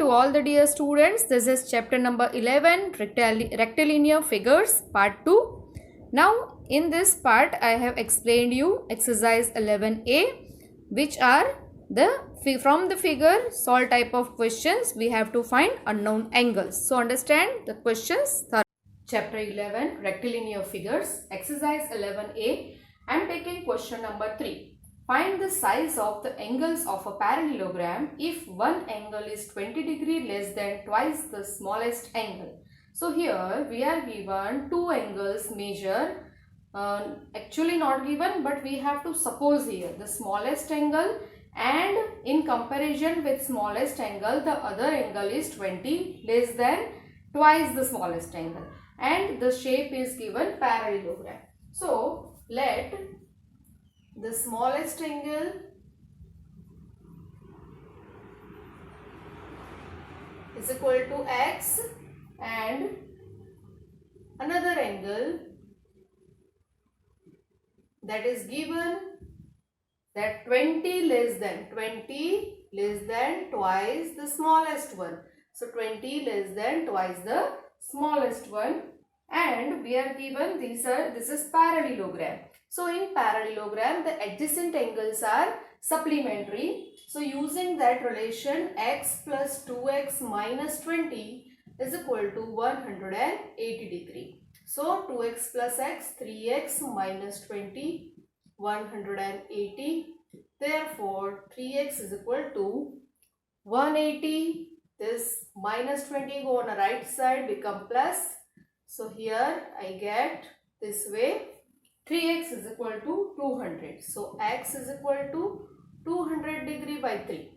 to all the dear students. This is chapter number 11, Rectilinear Figures, part 2. Now, in this part, I have explained you exercise 11a, which are from the figure solve type of questions. We have to find unknown angles. So, understand the questions. Chapter 11, Rectilinear Figures, exercise 11a. I am taking question number 3. Find the size of the angles of a parallelogram if one angle is 20 degree less than twice the smallest angle. So here we are given two angles measure, actually not given, but we have to suppose here the smallest angle, and in comparison with smallest angle the other angle is 20 less than twice the smallest angle, and the shape is given parallelogram. So let the smallest angle is equal to x and another angle that is given that 20 less than twice the smallest one. So 20 less than twice the smallest one, and we are given this is parallelogram. So in parallelogram the adjacent angles are supplementary. So using that relation, x plus 2x minus 20 is equal to 180 degree. So 2x plus x, 3x minus 20, 180. Therefore 3x is equal to 180. This minus 20 go on the right side, become plus. So here I get this way, 3x is equal to 200. So x is equal to 200 degree by 3.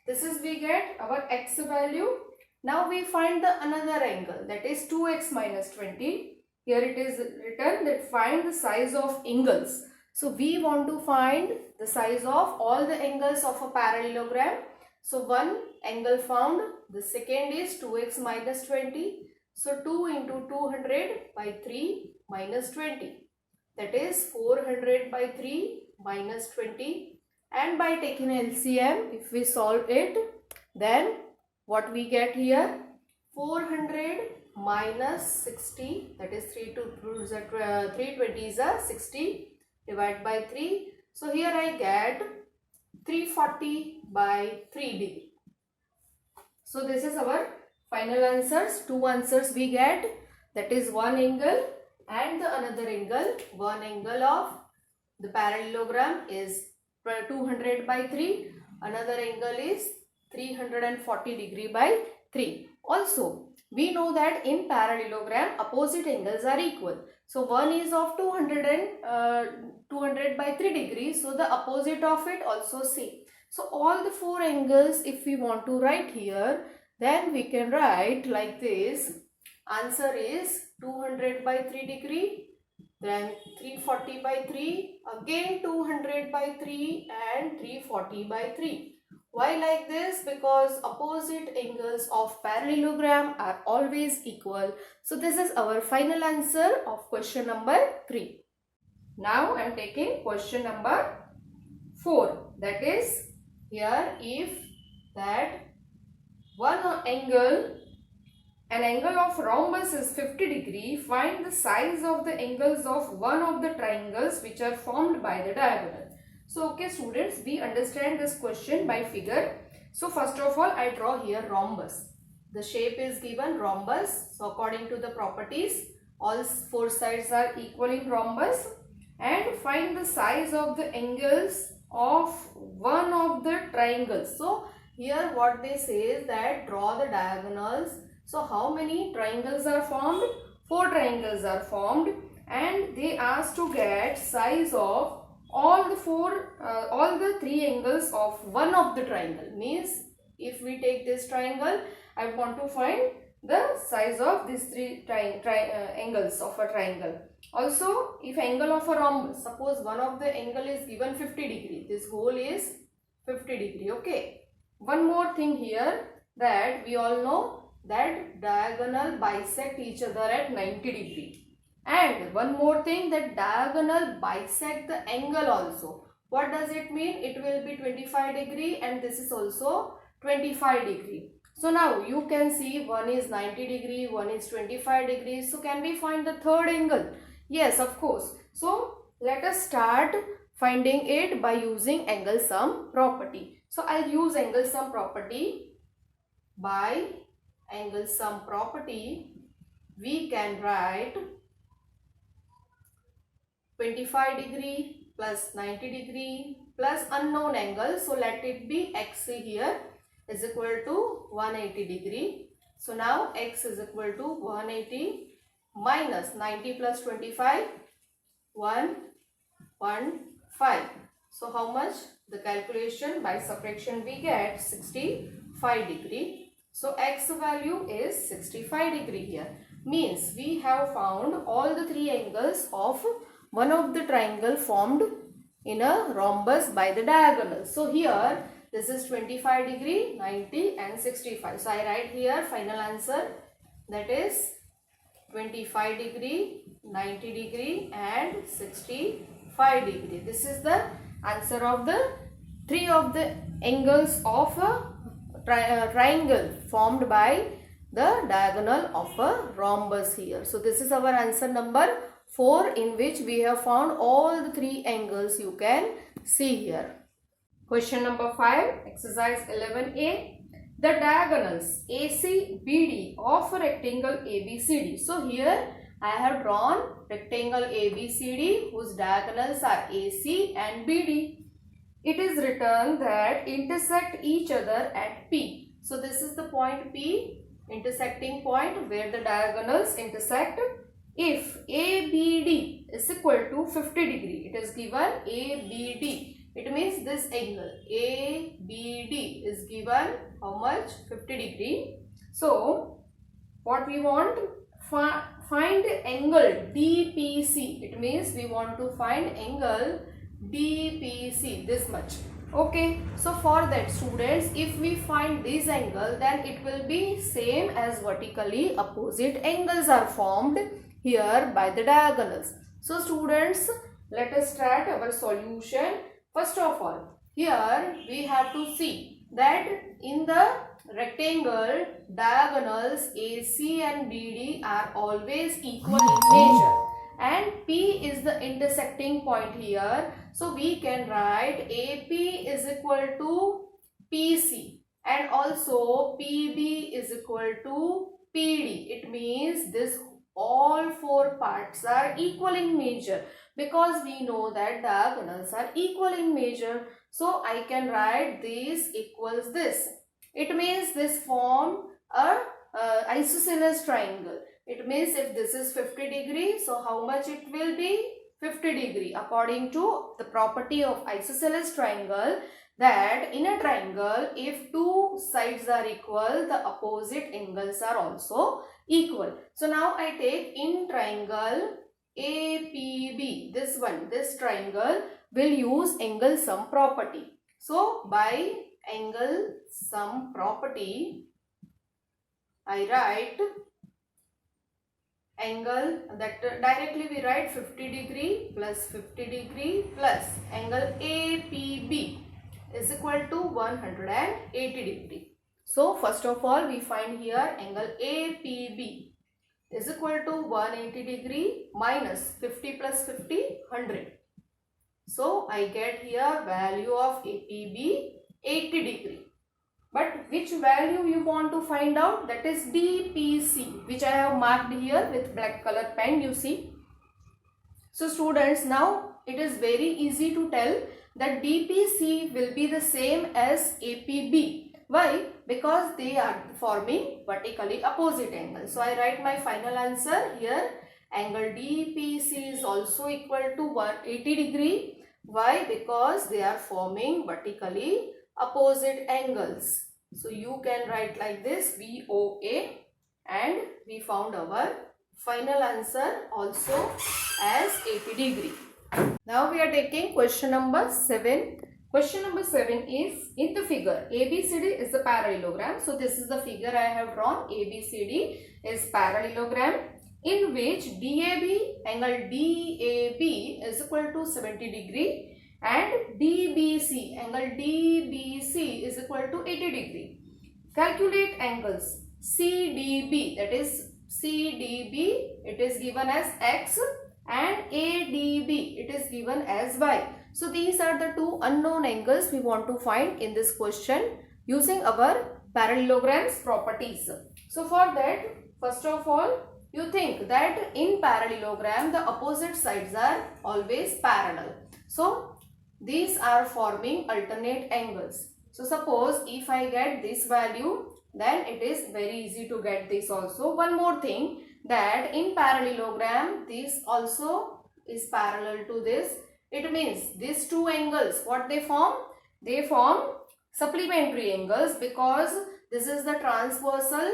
This is we get our x value. Now we find the another angle, that is 2x minus 20. Here it is written that find the size of angles. So we want to find the size of all the angles of a parallelogram. So one angle found, the second is 2x minus 20. So 2 into 200 by 3 minus 20. That is 400 by 3 minus 20. And by taking LCM, if we solve it, then what we get here? 400 minus 60, that is 320 is a 60, divide by 3. So here I get 340 by 3 degree. So this is our final answers. Two answers we get, that is one angle and the another angle. One angle of the parallelogram is 200 by 3. Another angle is 340 degree by 3. Also, we know that in parallelogram opposite angles are equal. So one is of 200 by 3 degrees. So the opposite of it also same. So all the four angles if we want to write here, then we can write like this. Answer is 200 by 3 degree, then 340 by 3, again 200 by 3 and 340 by 3. Why like this? Because opposite angles of parallelogram are always equal. So this is our final answer of question number 3. Now I am taking question number 4. That is, here if that an angle of rhombus is 50 degree, find the size of the angles of one of the triangles which are formed by the diagonal. So okay students, we understand this question by figure. So first of all I draw here rhombus. The shape is given rhombus. So according to the properties, all four sides are equal in rhombus, and find the size of the angles of one of the triangles. So here what they say is that draw the diagonals. So how many triangles are formed? 4 triangles are formed, and they asked to get size of all the 3 angles of one of the triangle. Means if we take this triangle, I want to find the size of these 3 angles of a triangle. Also, if angle of a rhombus, suppose one of the angle is given 50 degree, this whole is 50 degree. Okay. One more thing here, that we all know that diagonal bisect each other at 90 degree. And one more thing, that diagonal bisect the angle also. What does it mean? It will be 25 degree and this is also 25 degree. So now you can see one is 90 degree, one is 25 degrees. So can we find the third angle? Yes, of course. So let us start finding it by using angle sum property. So I'll use angle sum property. By angle sum property, we can write 25 degree plus 90 degree plus unknown angle. So let it be x here is equal to 180 degree. So now x is equal to 180 minus 90 plus 25, 115. So how much? The calculation by subtraction we get 65 degree. So x value is 65 degree here. Means we have found all the three angles of one of the triangle formed in a rhombus by the diagonal. So here this is 25 degree, 90 and 65. So I write here final answer, that is 25 degree, 90 degree and 65 degree. This is the answer of the three of the angles of a triangle formed by the diagonal of a rhombus here. So this is our answer number 4, in which we have found all the three angles you can see here. Question number 5, exercise 11a. The diagonals AC, BD of a rectangle ABCD. So here I have drawn rectangle ABCD whose diagonals are AC and BD. It is written that intersect each other at P. So this is the point P, intersecting point where the diagonals intersect. If ABD is equal to 50 degree, it is given ABD. It means this angle ABD is given how much? 50 degree. So what we want? Find angle DPC. It means we want to find angle DPC, this much. Okay, so for that students, if we find this angle, then it will be same as vertically opposite angles are formed here by the diagonals. So students, let us start our solution. First of all, here we have to see that in the rectangle, diagonals AC and BD are always equal in measure. And P is the intersecting point here. So we can write AP is equal to PC and also PB is equal to PD. It means this all four parts are equal in measure, because we know that diagonals are equal in measure. So I can write this equals this. It means this form a isosceles triangle. It means if this is 50 degree, so how much it will be? 50 degree. According to the property of isosceles triangle, that in a triangle, if two sides are equal, the opposite angles are also equal. So now I take in triangle APB, this one, this triangle will use angle sum property. So by angle sum property, I write angle, that directly we write 50 degree plus 50 degree plus angle APB is equal to 180 degree. So first of all we find here angle APB is equal to 180 degree minus 50 plus 50, 100. So I get here value of APB 80 degree. But which value you want to find out? That is DPC, which I have marked here with black color pen, you see. So students, now it is very easy to tell that DPC will be the same as APB. Why? Because they are forming vertically opposite angles. So I write my final answer here. Angle DPC is also equal to 180 degree. Why? Because they are forming vertically opposite angles. So you can write like this, VOA, and we found our final answer also as 80 degree. Now we are taking question number 7. Question number 7 is, in the figure ABCD is the parallelogram. So this is the figure I have drawn. ABCD is parallelogram in which DAB, angle DAB is equal to 70 degree. And DBC, angle DBC is equal to 80 degree. Calculate angles CDB, that is CDB, it is given as X, and ADB, it is given as Y. So these are the two unknown angles we want to find in this question using our parallelograms properties. So for that, first of all, you think that in parallelogram the opposite sides are always parallel. So these are forming alternate angles. So suppose if I get this value, then it is very easy to get this also. One more thing, that in parallelogram this also is parallel to this. It means these two angles, what they form? They form supplementary angles because this is the transversal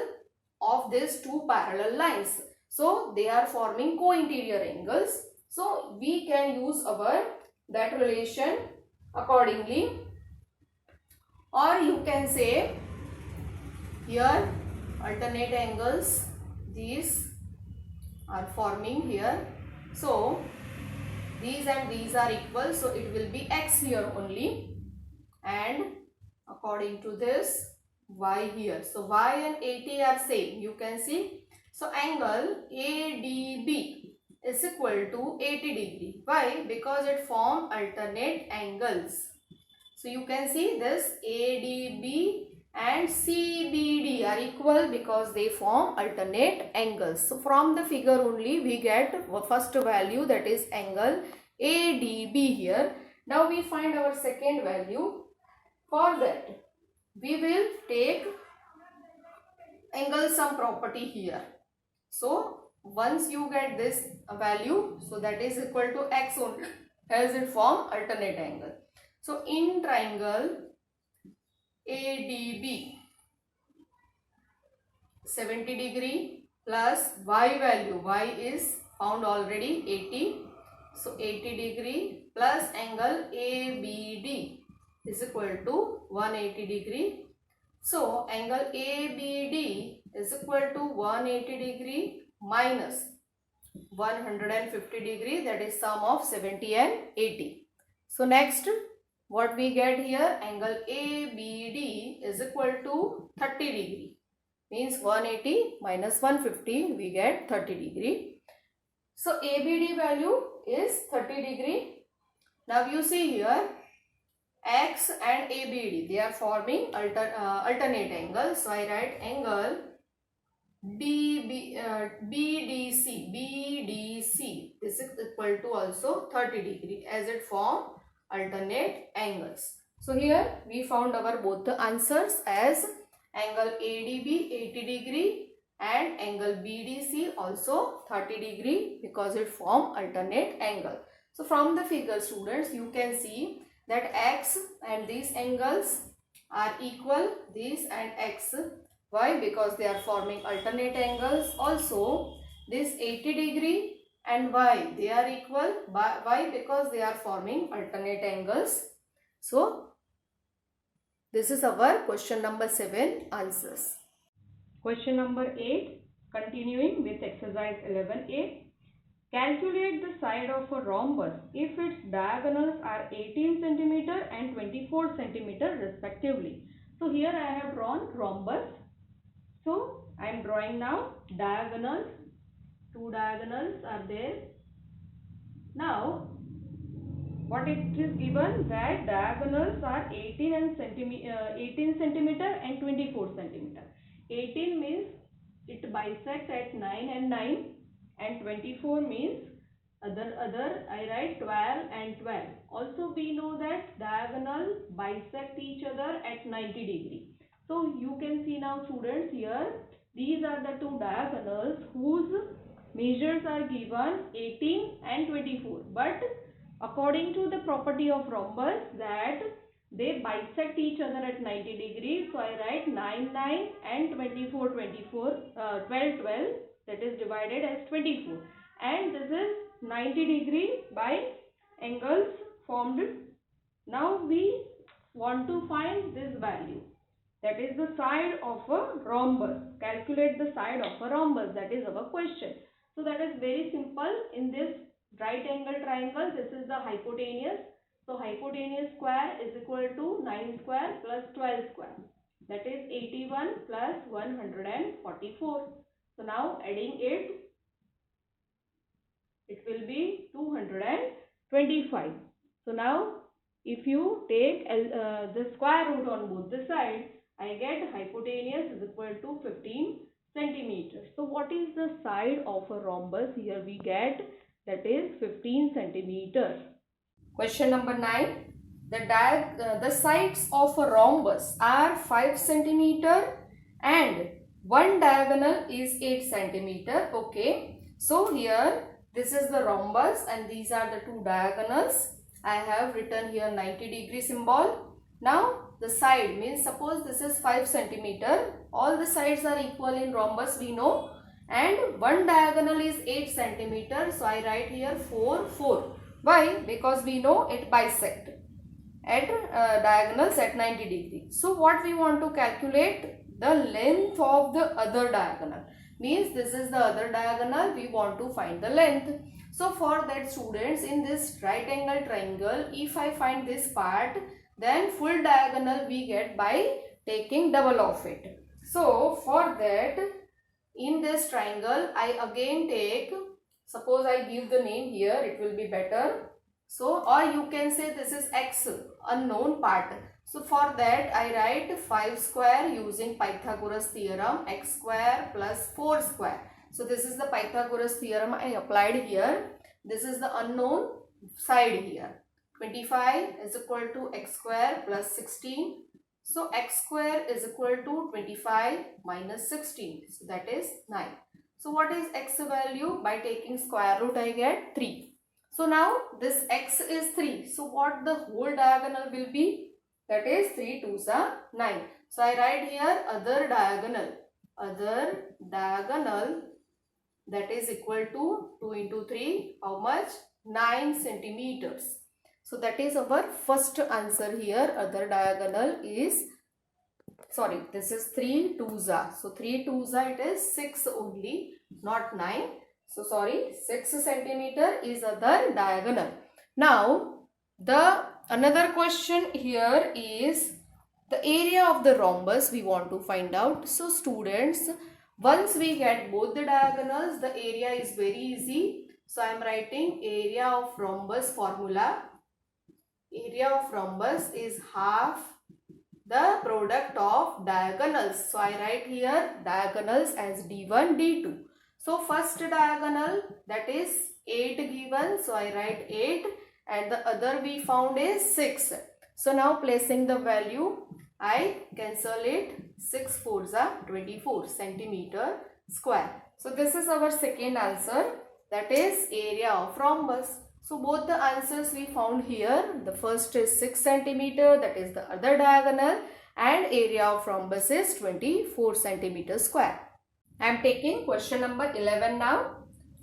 of these two parallel lines. So they are forming co-interior angles. So we can use our that relation accordingly, or you can say here alternate angles, these are forming here. So these and these are equal, so it will be X here only, and according to this Y here. So Y and AT are same, you can see. So angle ADB is equal to 80 degree. Why? Because it form alternate angles. So you can see this ADB and CBD are equal because they form alternate angles. So from the figure only we get first value, that is angle ADB here. Now we find our second value. For that we will take angle sum property here. So once you get this value, so that is equal to X only, as it form alternate angle. So in triangle ADB, 70 degree plus Y value, Y is found already 80. So 80 degree plus angle ABD is equal to 180 degree. So angle ABD is equal to 180 degree minus 150 degree, that is sum of 70 and 80. So next what we get here, angle ABD is equal to 30 degree, means 180 minus 150 we get 30 degree. So ABD value is 30 degree. Now you see here X and ABD, they are forming alternate angles. So I write angle BDC, this is equal to also 30 degree, as it form alternate angles. So here we found our both the answers as angle ADB 80 degree and angle BDC also 30 degree because it form alternate angle. So from the figure, students, you can see that X and these angles are equal, these and X. Why? Because they are forming alternate angles. Also this 80 degree and Y, they are equal. Why? Because they are forming alternate angles. So this is our question number 7 answers. Question number 8, continuing with exercise 11a. Calculate the side of a rhombus if its diagonals are 18 cm and 24 cm respectively. So here I have drawn rhombus. So I am drawing now diagonals. Two diagonals are there. Now what it is given, that diagonals are 18 cm and 24 cm. 18 means it bisects at 9 and 9, and 24 means other I write 12 and 12. Also we know that diagonals bisect each other at 90 degree. So you can see now, students, here these are the two diagonals whose measures are given 18 and 24, but according to the property of rhombus that they bisect each other at 90 degrees. So I write 9 9 and 24 24, 12 12, that is divided as 24, and this is 90 degree by angles formed. Now we want to find this value, that is the side of a rhombus. Calculate the side of a rhombus, that is our question. So that is very simple. In this right angle triangle, this is the hypotenuse. So hypotenuse square is equal to 9 square plus 12 square. that is 81 plus 144. So now adding it will be 225. So now if you take the square root on both the sides, I get hypotenuse is equal to 15 centimeters. So what is the side of a rhombus? Here we get that is 15 centimeters. Question number 9. The sides of a rhombus are 5 centimeter and one diagonal is 8 centimeter. Okay. So here this is the rhombus and these are the two diagonals. I have written here 90-degree symbol. Now the side means suppose this is 5 centimeter. All the sides are equal in rhombus we know. And one diagonal is 8 centimeter. So I write here 4, 4. Why? Because we know it bisect at diagonals at 90 degrees. So what we want to calculate? The length of the other diagonal. Means this is the other diagonal. We want to find the length. So for that students, in this right angle triangle, if I find this part, then full diagonal we get by taking double of it. So for that, in this triangle, I again take, suppose I give the name here, it will be better. So, or you can say this is x, unknown part. So for that, I write 5 square using Pythagoras theorem, x square plus 4 square. So this is the Pythagoras theorem I applied here. This is the unknown side here. 25 is equal to x square plus 16. So x square is equal to 25 minus 16. So that is 9. So what is x value? By taking square root I get 3. So now this x is 3. So what the whole diagonal will be? That is 3 2s are 9. So I write here other diagonal. Other diagonal, that is equal to 2 into 3. How much? 9 centimeters. So that is our first answer here. Other diagonal is, sorry, this is 3 2s are. So 3 2s are, it is 6 only, not 9. So sorry, 6 centimeter is other diagonal. Now the another question here is the area of the rhombus we want to find out. So students, once we get both the diagonals, the area is very easy. So I am writing area of rhombus formula. Area of rhombus is half the product of diagonals. So I write here diagonals as D1, D2. So first diagonal, that is 8 given. So I write 8 and the other we found is 6. So now placing the value, I cancel it. 6 4s are 24 centimeter square. So this is our second answer, that is area of rhombus. So both the answers we found here. The first is 6 centimeter, that is the other diagonal, and area of rhombus is 24 centimeter square. I am taking question number 11 now.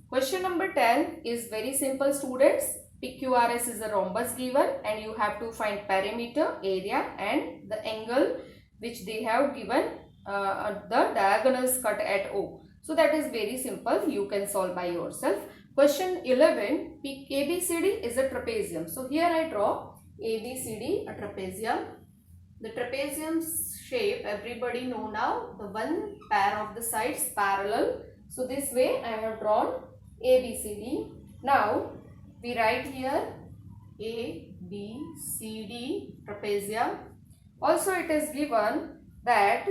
Question number 10 is very simple students. PQRS is a rhombus given and you have to find perimeter, area and the angle which they have given the diagonals cut at O. So that is very simple. You can solve by yourself. Question 11. ABCD is a trapezium. So here I draw ABCD, a trapezium. The trapezium shape everybody know now. The one pair of the sides parallel. So this way I have drawn ABCD. Now we write here ABCD trapezium. Also it is given that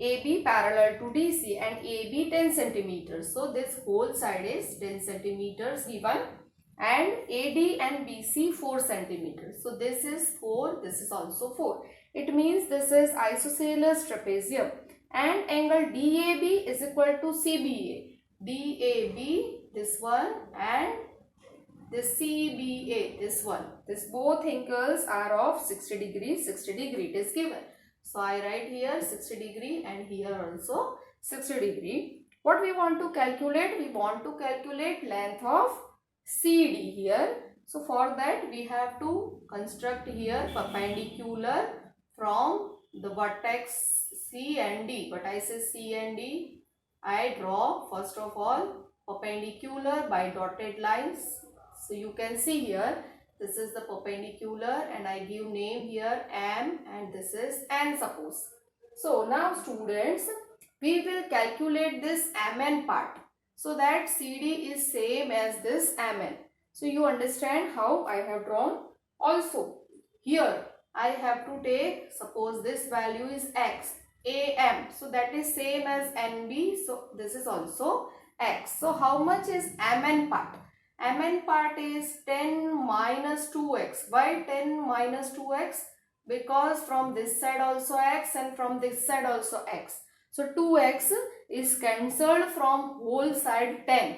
AB parallel to DC and AB 10 centimeters. So this whole side is 10 centimeters given and AD and BC 4 centimeters. So this is 4, this is also 4. It means this is isosceles trapezium and angle DAB is equal to CBA. DAB, this one, and this CBA, this one. This both angles are of 60 degree, 60 degree it is given. So I write here 60 degree and here also 60 degree. What we want to calculate? We want to calculate length of CD here. So for that we have to construct here perpendicular from the vertex C and D. But I say C and D. I draw first of all perpendicular by dotted lines. So you can see here, this is the perpendicular and I give name here M and this is N suppose. So now students, we will calculate this Mn part. So that CD is same as this Mn. So you understand how I have drawn. Also here I have to take, suppose this value is X, Am. So that is same as NB. So this is also X. So how much is Mn part? Mn part is 10 minus 2x. Why 10 minus 2x? Because from this side also x and from this side also x. So 2x is cancelled from whole side 10.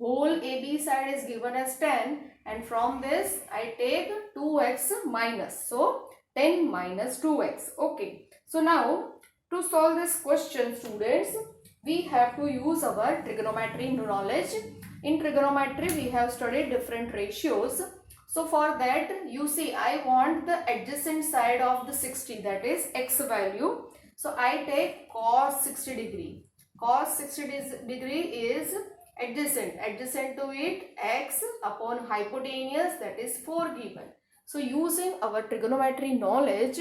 Whole AB side is given as 10 and from this I take 2x minus. So 10 minus 2x. Okay. So now to solve this question, students, we have to use our trigonometry knowledge. In trigonometry we have studied different ratios. So for that, you see, I want the adjacent side of the 60, that is x value. So I take cos 60 degree. Cos 60 degree is adjacent. Adjacent to it, x upon hypotenuse, that is 4 given. So using our trigonometry knowledge,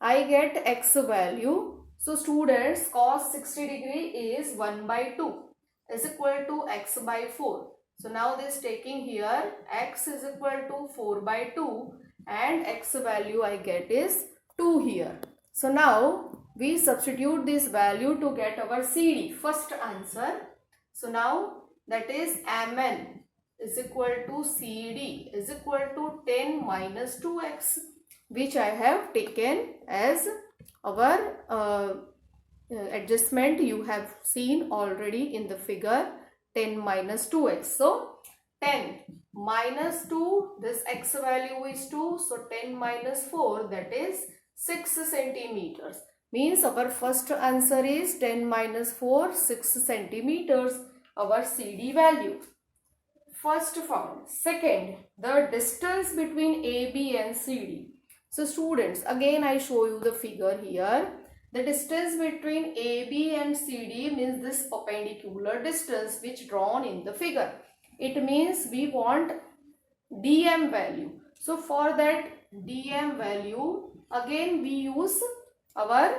I get x value. So students, cos 60 degree is 1 by 2 is equal to x by 4. So now this taking here, x is equal to 4 by 2 and x value I get is 2 here. So now we substitute this value to get our CD, first answer. So now that is Mn is equal to CD is equal to 10 minus 2x, which I have taken as our adjustment. You have seen already in the figure, 10 minus 2x. So 10 minus 2, this x value is 2. So 10 minus 4, that is 6 centimeters. Means our first answer is 10 minus 4, 6 centimeters, our CD value. First found. Second, the distance between AB and CD. So students, again I show you the figure here. The distance between AB and CD means this perpendicular distance which drawn in the figure. It means we want DM value. So for that DM value, again we use our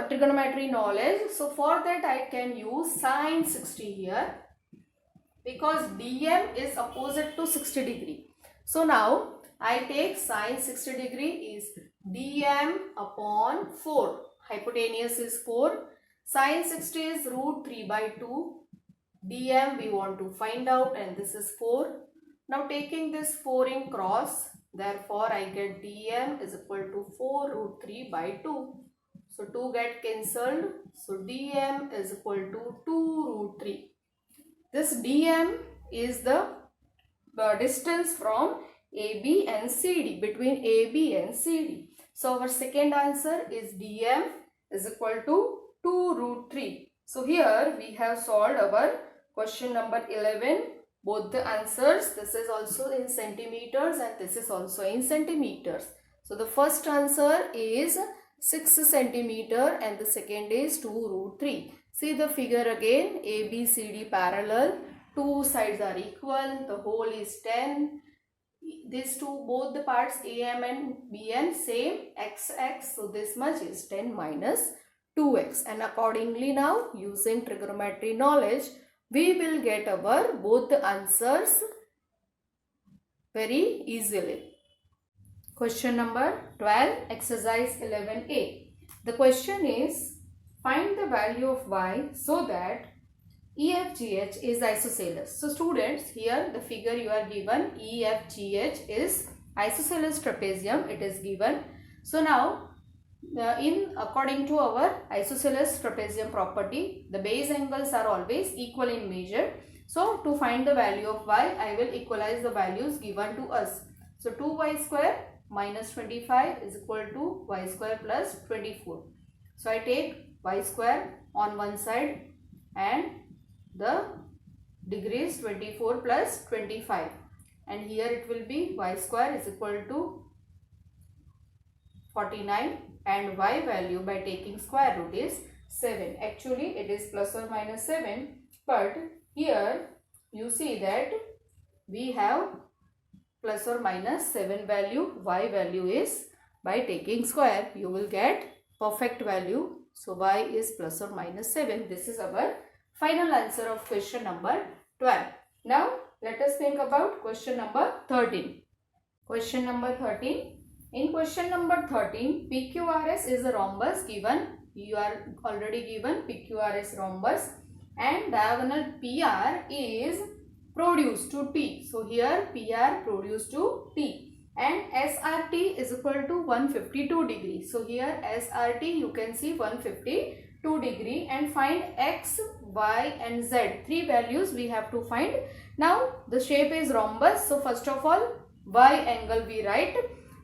trigonometry knowledge. So for that I can use sine 60 here, because DM is opposite to 60 degree. So now I take sine 60 degree is DM upon 4. Hypotenuse is 4. Sine 60 is root 3 by 2. DM we want to find out, and this is 4. Now taking this 4 in cross, therefore I get DM is equal to 4 root 3 by 2. So 2 get cancelled. So DM is equal to 2 root 3. This DM is the distance from AB and CD, between AB and CD. So our second answer is DM is equal to 2 root 3. So here we have solved our question number 11. Both the answers, this is also in centimeters and this is also in centimeters. So the first answer is 6 centimeter and the second is 2 root 3. See the figure again, ABCD parallel, two sides are equal, the whole is 10. These two, both the parts AM and BN same, XX, so this much is 10 minus 2x, and accordingly now using trigonometry knowledge we will get our both the answers very easily. Question number 12, exercise 11a. The question is, find the value of y so that EFGH is isosceles. So students, here the figure you are given, EFGH is isosceles trapezium, it is given. So now according to our isosceles trapezium property, the base angles are always equal in measure. So to find the value of y, I will equalize the values given to us. So 2y square minus 25 is equal to y square plus 24. So I take y square on one side and the degrees 24 plus 25, and here it will be y square is equal to 49 and y value by taking square root is 7. Actually it is plus or minus 7, but here you see that we have plus or minus 7 value. Y value is by taking square you will get perfect value So y is plus or minus 7. This is our final answer of question number 12. Now let us think about question number 13. Question number 13. In question number 13, PQRS is a rhombus given. You are already given PQRS rhombus and diagonal PR is produced to T. So here PR produced to T and SRT is equal to 152 degree. So here SRT you can see 152 degree and find X, Y and Z. Three values we have to find. Now the shape is rhombus. So first of all Y angle we write.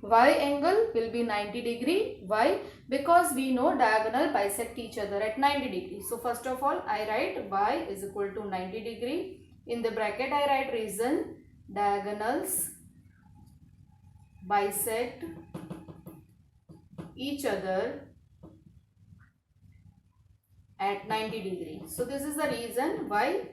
Y angle will be 90 degree. Why? Because we know diagonal bisect each other at 90 degree. So first of all I write Y is equal to 90 degree. In the bracket I write reason diagonals bisect each other at 90 degree. So this is the reason why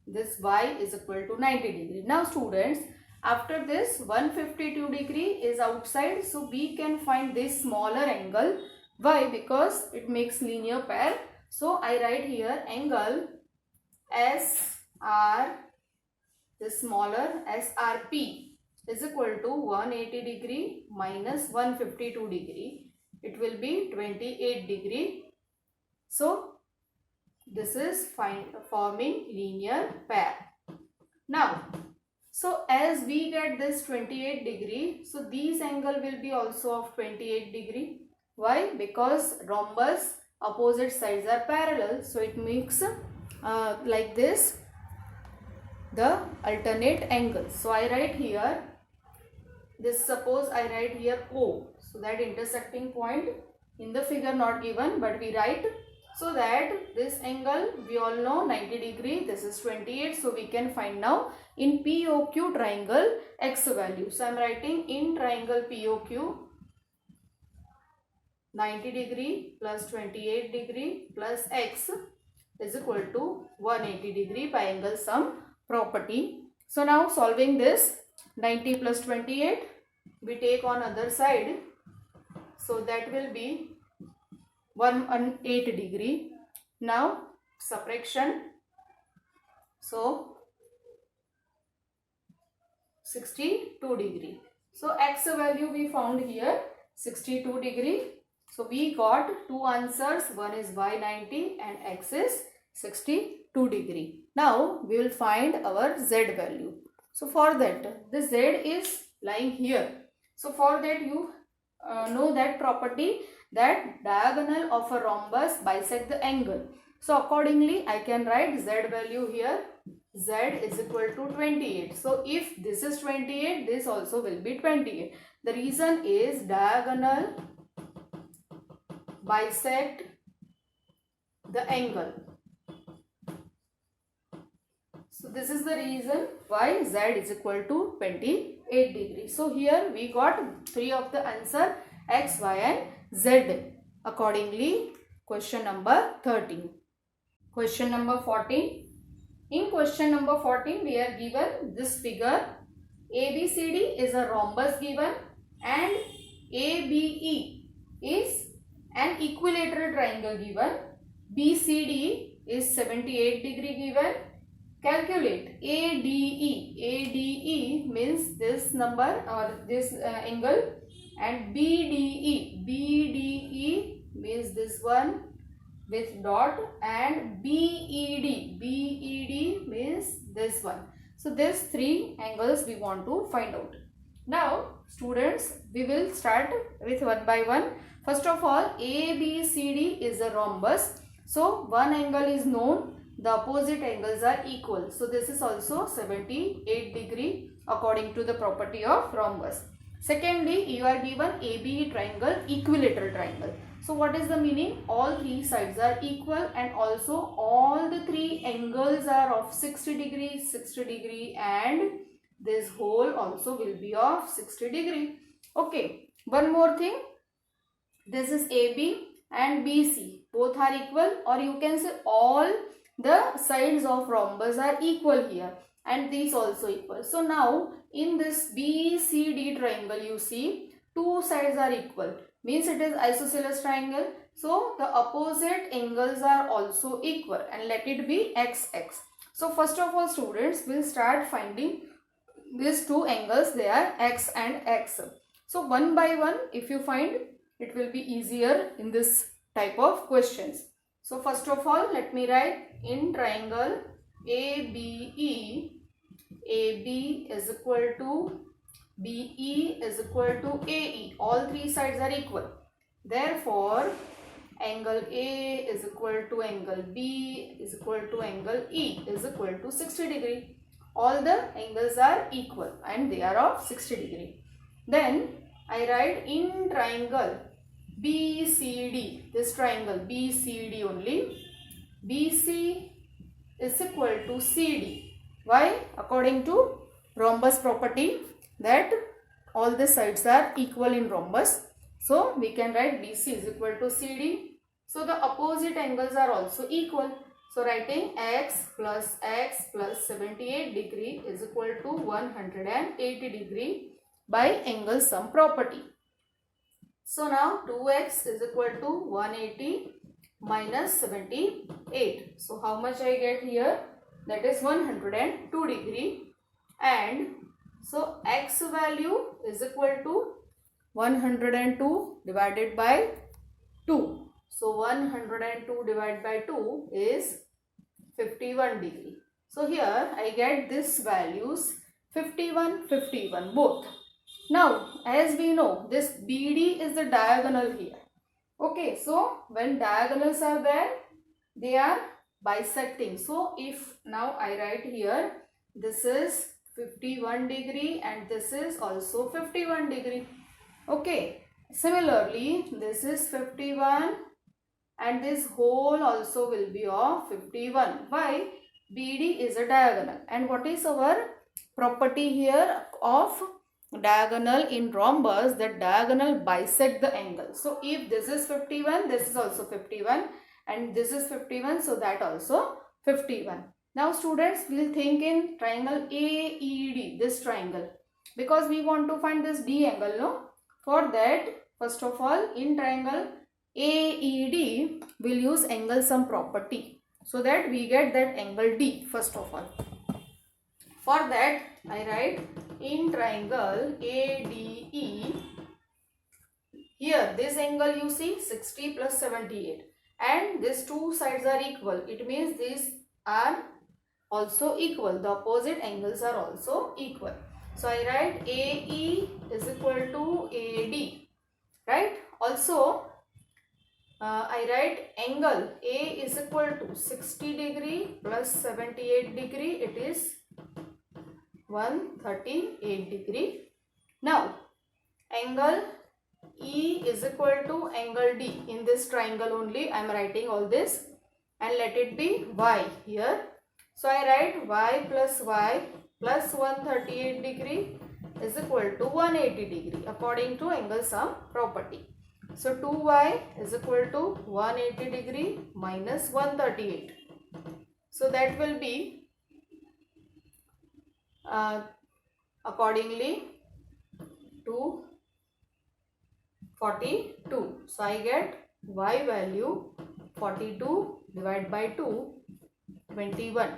this Y is equal to 90 degree. Now students, after this 152 degree is outside, so we can find this smaller angle. Why? Because it makes linear pair. So I write here angle SR, the smaller SRP is equal to 180 degree minus 152 degree. It will be 28 degree. So this is forming linear pair. Now, so as we get this 28 degree, so these angle will be also of 28 degree. Why? Because rhombus opposite sides are parallel. So it makes like this the alternate angles. So I write here this, suppose I write here O. So that intersecting point in the figure not given, but we write so that this angle we all know 90 degree, this is 28. So we can find now in POQ triangle X value. So I am writing in triangle POQ 90 degree plus 28 degree plus X is equal to 180 degree by angle sum property. So now solving this 90 plus 28 we take on other side. So that will be 118 degree. Now subtraction. So 62 degree. So X value we found here 62 degree. So we got two answers. One is Y90 and X is 62 degree. Now we will find our Z value. So for that the Z is lying here. So for that you know that property that diagonal of a rhombus bisect the angle. So accordingly I can write Z value here. Z is equal to 28. So if this is 28, this also will be 28. The reason is diagonal bisect the angle. So this is the reason why Z is equal to 28 degrees. So here we got three of the answer X, Y and Z. Accordingly, question number 13. Question number 14. In question number 14 we are given this figure. ABCD is a rhombus given and ABE is an equilateral triangle given. BCD is 78 degree given. Calculate ADE. ADE means this number or this angle, and BDE. BDE means this one with dot, and BED. BED means this one. So these three angles we want to find out. Now students, we will start with one by one. First of all, ABCD is a rhombus. So one angle is known. The opposite angles are equal. So this is also 78 degree according to the property of rhombus. Secondly, you are given ABE triangle, equilateral triangle. So what is the meaning? All three sides are equal and also all the three angles are of 60 degree, 60 degree, and this whole also will be of 60 degree. Okay, one more thing. This is AB and BC. Both are equal, or you can say all the sides of rhombus are equal here, and these also equal. So now in this BCD triangle you see two sides are equal, means it is isosceles triangle. So the opposite angles are also equal and let it be x. So first of all students, will start finding these two angles, they are x and x. So one by one if you find, it will be easier in this type of questions. So first of all let me write in triangle ABE, AB is equal to BE is equal to AE. All three sides are equal. Therefore, angle A is equal to angle B is equal to angle E is equal to 60 degree. All the angles are equal and they are of 60 degree. Then I write in triangle BCD, this triangle BCD only, BC is equal to CD. Why? According to rhombus property, that all the sides are equal in rhombus. So we can write BC is equal to CD. So the opposite angles are also equal. So writing x plus 78 degree is equal to 180 degree by angle sum property. So now 2x is equal to 180 minus 78. So how much I get here? That is 102 degree. And so x value is equal to 102 divided by 2. So 102 divided by 2 is 51 degree. So here I get this values 51, 51 both. Now as we know, this BD is the diagonal here. Okay, so when diagonals are there, they are bisecting. So if now I write here, this is 51 degree and this is also 51 degree. Okay, similarly this is 51 and this whole also will be of 51. Why? BD is a diagonal. And what is our property here of diagonal in rhombus? That diagonal bisect the angle. So if this is 51, this is also 51 and this is 51, so that also 51. Now students will think in triangle AED, this triangle, because we want to find this D angle, no? For that, first of all, in triangle AED, we'll use angle sum property so that we get that angle D first of all. For that, I write in triangle ADE, here this angle you see 60 plus 78 and these two sides are equal. It means these are also equal. The opposite angles are also equal. So I write AE is equal to AD, right? Also, I write angle A is equal to 60 degree plus 78 degree. It is 138 degree. Now, angle E is equal to angle D. In this triangle only, I am writing all this and let it be Y here. So I write Y plus 138 degree is equal to 180 degree according to angle sum property. So 2y is equal to 180 degree minus 138. So that will be accordingly 242. So I get y value 42 divided by 2, 21.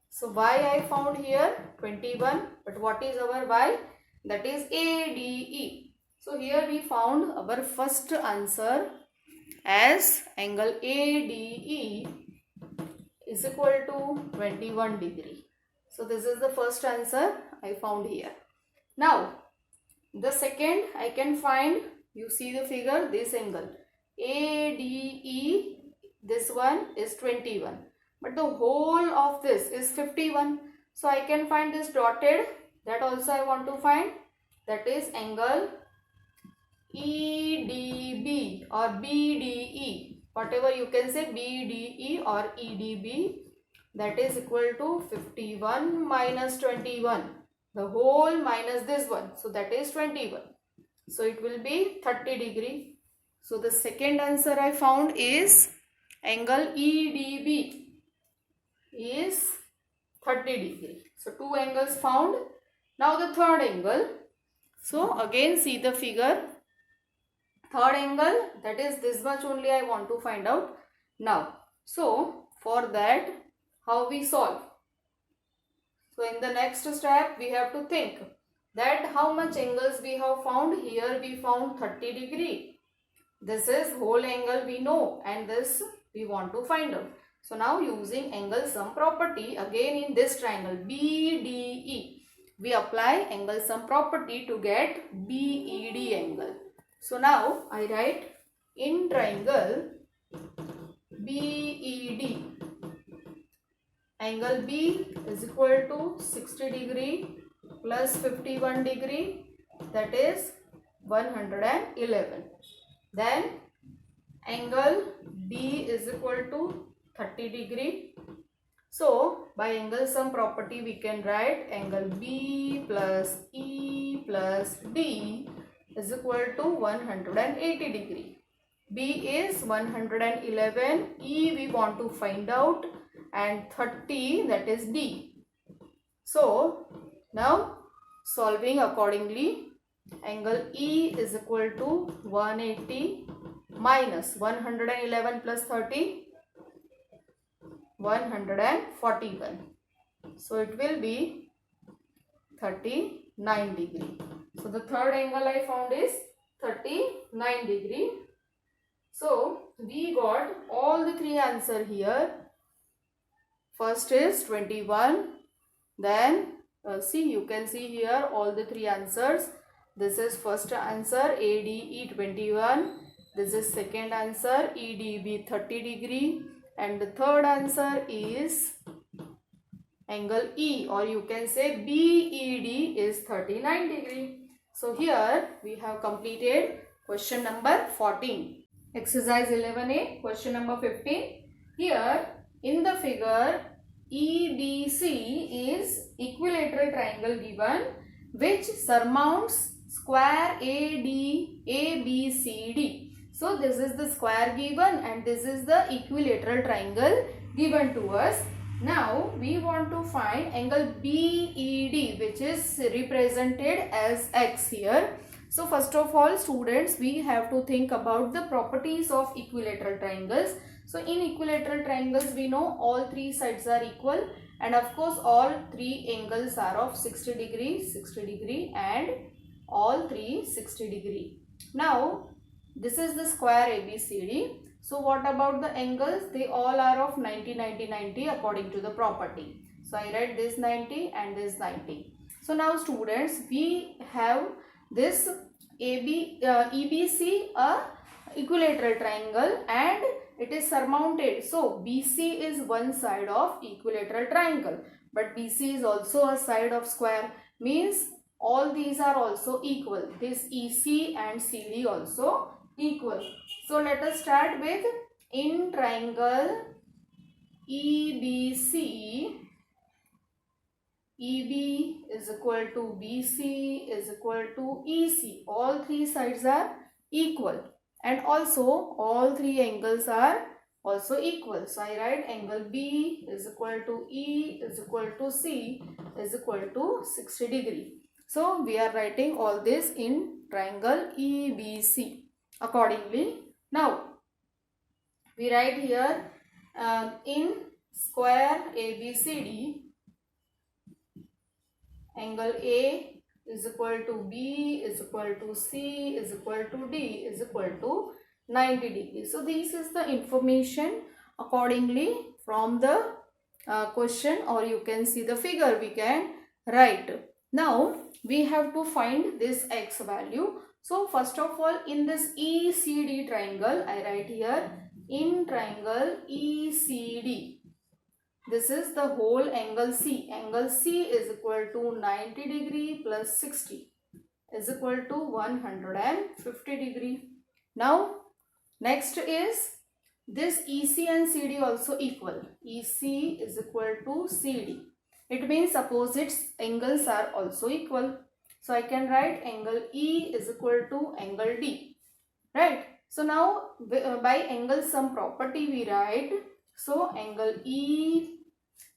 So y I found here 21, but what is our y? That is ADE. So here we found our first answer as angle ADE is equal to 21 degree. So this is the first answer I found here. Now the second I can find, you see the figure, this angle ADE, this one is 21. But the whole of this is 51. So I can find this dotted, that also I want to find, that is angle EDB or BDE, whatever you can say, BDE or EDB, that is equal to 51 minus 21, the whole minus this one, so that is 21. So it will be 30 degree. So the second answer I found is angle EDB is 30 degree. So two angles found. Now the third angle. So again see the figure. third angle, that is this much only I want to find out now. So for that, how we solve? So in the next step we have to think that how much angles we have found. Here we found 30 degree. This is whole angle we know, and this we want to find out. So now using angle sum property, again in this triangle BDE, we apply angle sum property to get BED angle. So now I write in triangle BED, angle B is equal to 60 degree plus 51 degree, that is 111. Then angle D is equal to 30 degree. So by angle sum property we can write angle B plus E plus D is equal to 180 degree. B is 111, E we want to find out, and 30, that is D. So now solving accordingly, angle E is equal to 180 minus 111 plus 30, 141. So it will be 39 degree. So the third angle I found is 39 degree. So we got all the three answers here. First is 21. Then see, you can see here all the three answers. This is first answer ADE 21. This is second answer EDB 30 degree. And the third answer is angle E, or you can say BED is 39 degree. So here we have completed question number 14. Exercise 11A, question number 15. Here in the figure, EBC is equilateral triangle given which surmounts square ABCD. So this is the square given and this is the equilateral triangle given to us. Now we want to find angle BED, which is represented as X here. So first of all, students, we have to think about the properties of equilateral triangles. So in equilateral triangles, we know all three sides are equal, and of course all three angles are of 60 degree and all three 60 degree. Now this is the square ABCD. So what about the angles? They all are of 90, 90, 90 according to the property. So I write this 90 and this 90. So now students, we have this EBC, a equilateral triangle, and it is surmounted. So BC is one side of equilateral triangle, but BC is also a side of square, means all these are also equal. This EC and CD also equal. So let us start with in triangle EBC, EB is equal to BC is equal to EC. All three sides are equal, and also all three angles are also equal. So I write angle B is equal to E is equal to C is equal to 60 degree. So we are writing all this in triangle EBC accordingly. Now we write here in square ABCD, angle A is equal to B is equal to C is equal to D is equal to 90 degrees. So this is the information accordingly from the question, or you can see the figure we can write. Now we have to find this X value. So first of all, in this ECD triangle, I write here in triangle ECD. This is the whole angle C. Angle C is equal to 90 degree plus 60 is equal to 150 degree. Now next is this EC and CD also equal. EC is equal to CD. It means opposite angles are also equal. So I can write angle E is equal to angle D. Right. So now by angle sum property we write. So angle E,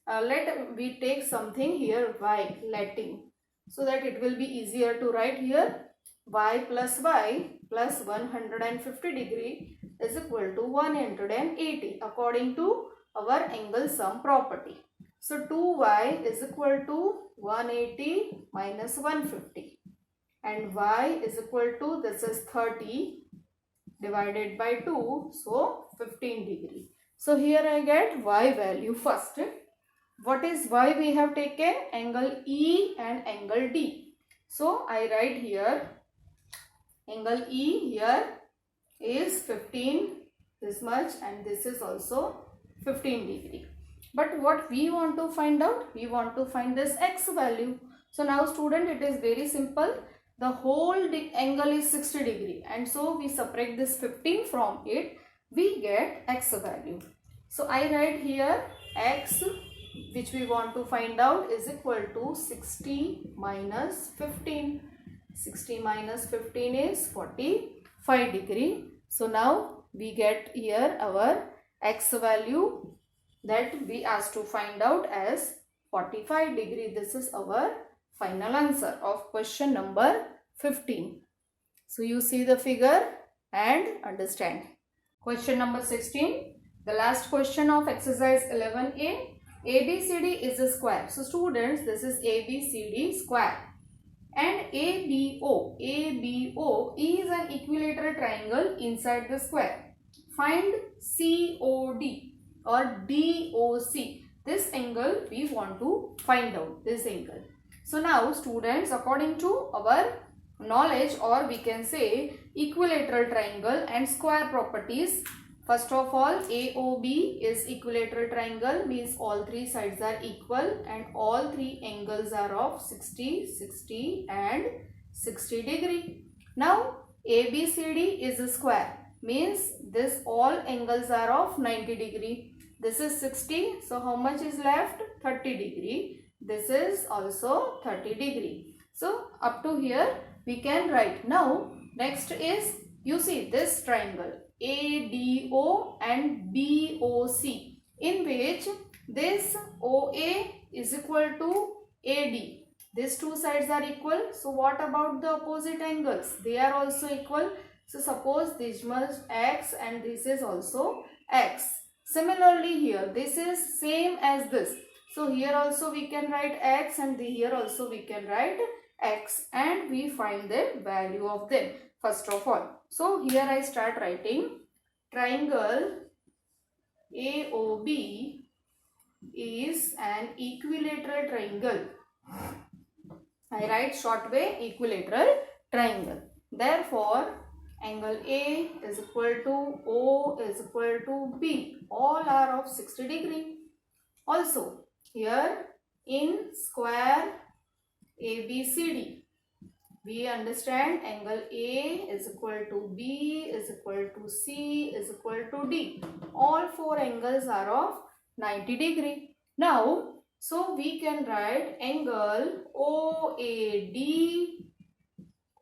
let we take something here Y, letting, so that it will be easier to write here. y plus 150 degree is equal to 180 according to our angle sum property. So 2y is equal to 180 minus 150 and y is equal to, this is 30 divided by 2, so 15 degree. So here I get y value first. What is y we have taken? Angle E and angle D. So I write here angle E here is 15 this much and this is also 15 degree. But what we want to find out? We want to find this x value. So now student, it is very simple. The whole angle is 60 degree and so we separate this 15 from it, we get x value. So I write here x which we want to find out is equal to 60 minus 15. 60 minus 15 is 45 degree. So now we get here our x value that we asked to find out as 45 degree. This is our final answer of question number 15. So you see the figure and understand. Question number 16. The last question of exercise 11A. ABCD is a square. So students, this is ABCD square. And ABO is an equilateral triangle inside the square. Find COD or DOC. This angle we want to find out, this angle. So now students, according to our knowledge, or we can say equilateral triangle and square properties, first of all, AOB is equilateral triangle, means all three sides are equal and all three angles are of 60, 60 and 60 degree. Now ABCD is a square, means this all angles are of 90 degree. This is 60, so how much is left? 30 degree. This is also 30 degree. So up to here we can write. Now next is, you see this triangle ADO and BOC, in which this OA is equal to AD. These two sides are equal. So what about the opposite angles? They are also equal. So suppose this much x and this is also x. Similarly here, this is same as this. So here also we can write x and here also we can write x and we find the value of them first of all. So here I start writing triangle AOB is an equilateral triangle. I write short way equilateral triangle. Therefore, angle A is equal to O is equal to B. All are of 60 degree. Also, here in square ABCD, we understand angle A is equal to B is equal to C is equal to D. All four angles are of 90 degree. Now, so we can write angle OAD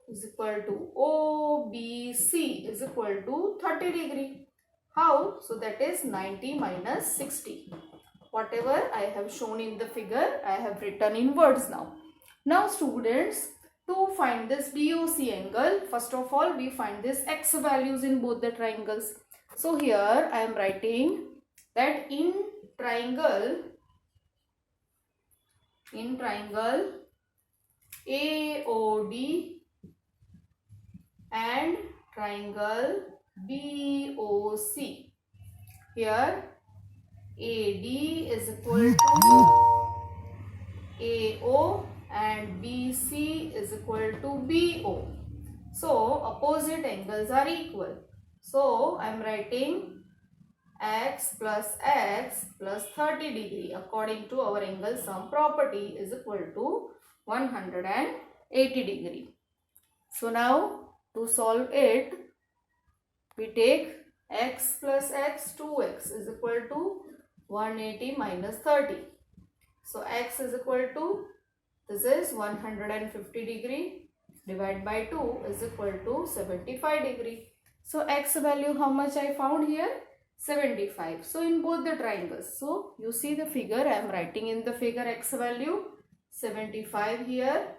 is equal to OBC is equal to 30 degree. How? So that is 90 minus 60. Whatever I have shown in the figure, I have written in words now. Now students, to find this DOC angle, first of all we find this x values in both the triangles. So here I am writing that in triangle AOD and triangle BOC, here AD is equal to AO and BC is equal to BO. So opposite angles are equal. So I am writing x plus 30 degree according to our angle sum property is equal to 180 degree. So now to solve it, we take x plus x, 2x is equal to 180 minus 30. So x is equal to, this is 150 degree divided by 2 is equal to 75 degree. So x value how much I found here? 75. So in both the triangles. So you see the figure, I am writing in the figure x value 75 here.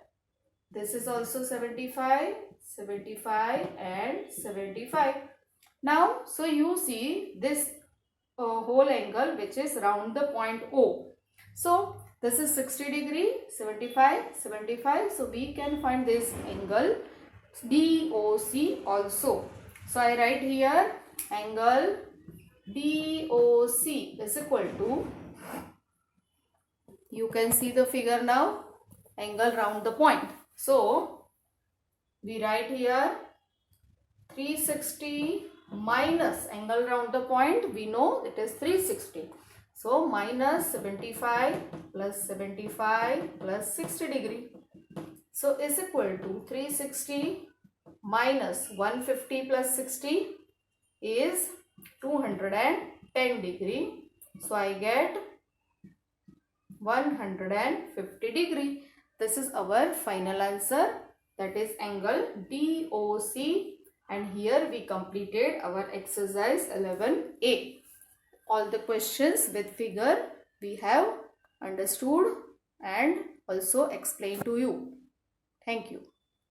This is also 75, 75 and 75. Now, so you see this whole angle which is round the point O. So, this is 60 degree, 75, 75. So, we can find this angle DOC also. So, I write here angle DOC is equal to, you can see the figure now, angle round the point. So, we write here 360 minus angle round the point, we know it is 360. So, minus 75 plus 75 plus 60 degree. So, is equal to 360 minus 150 plus 60 is 210 degree. So, I get 150 degree. This is our final answer, that is angle DOC, and here we completed our exercise 11A. All the questions with figure we have understood and also explained to you. Thank you.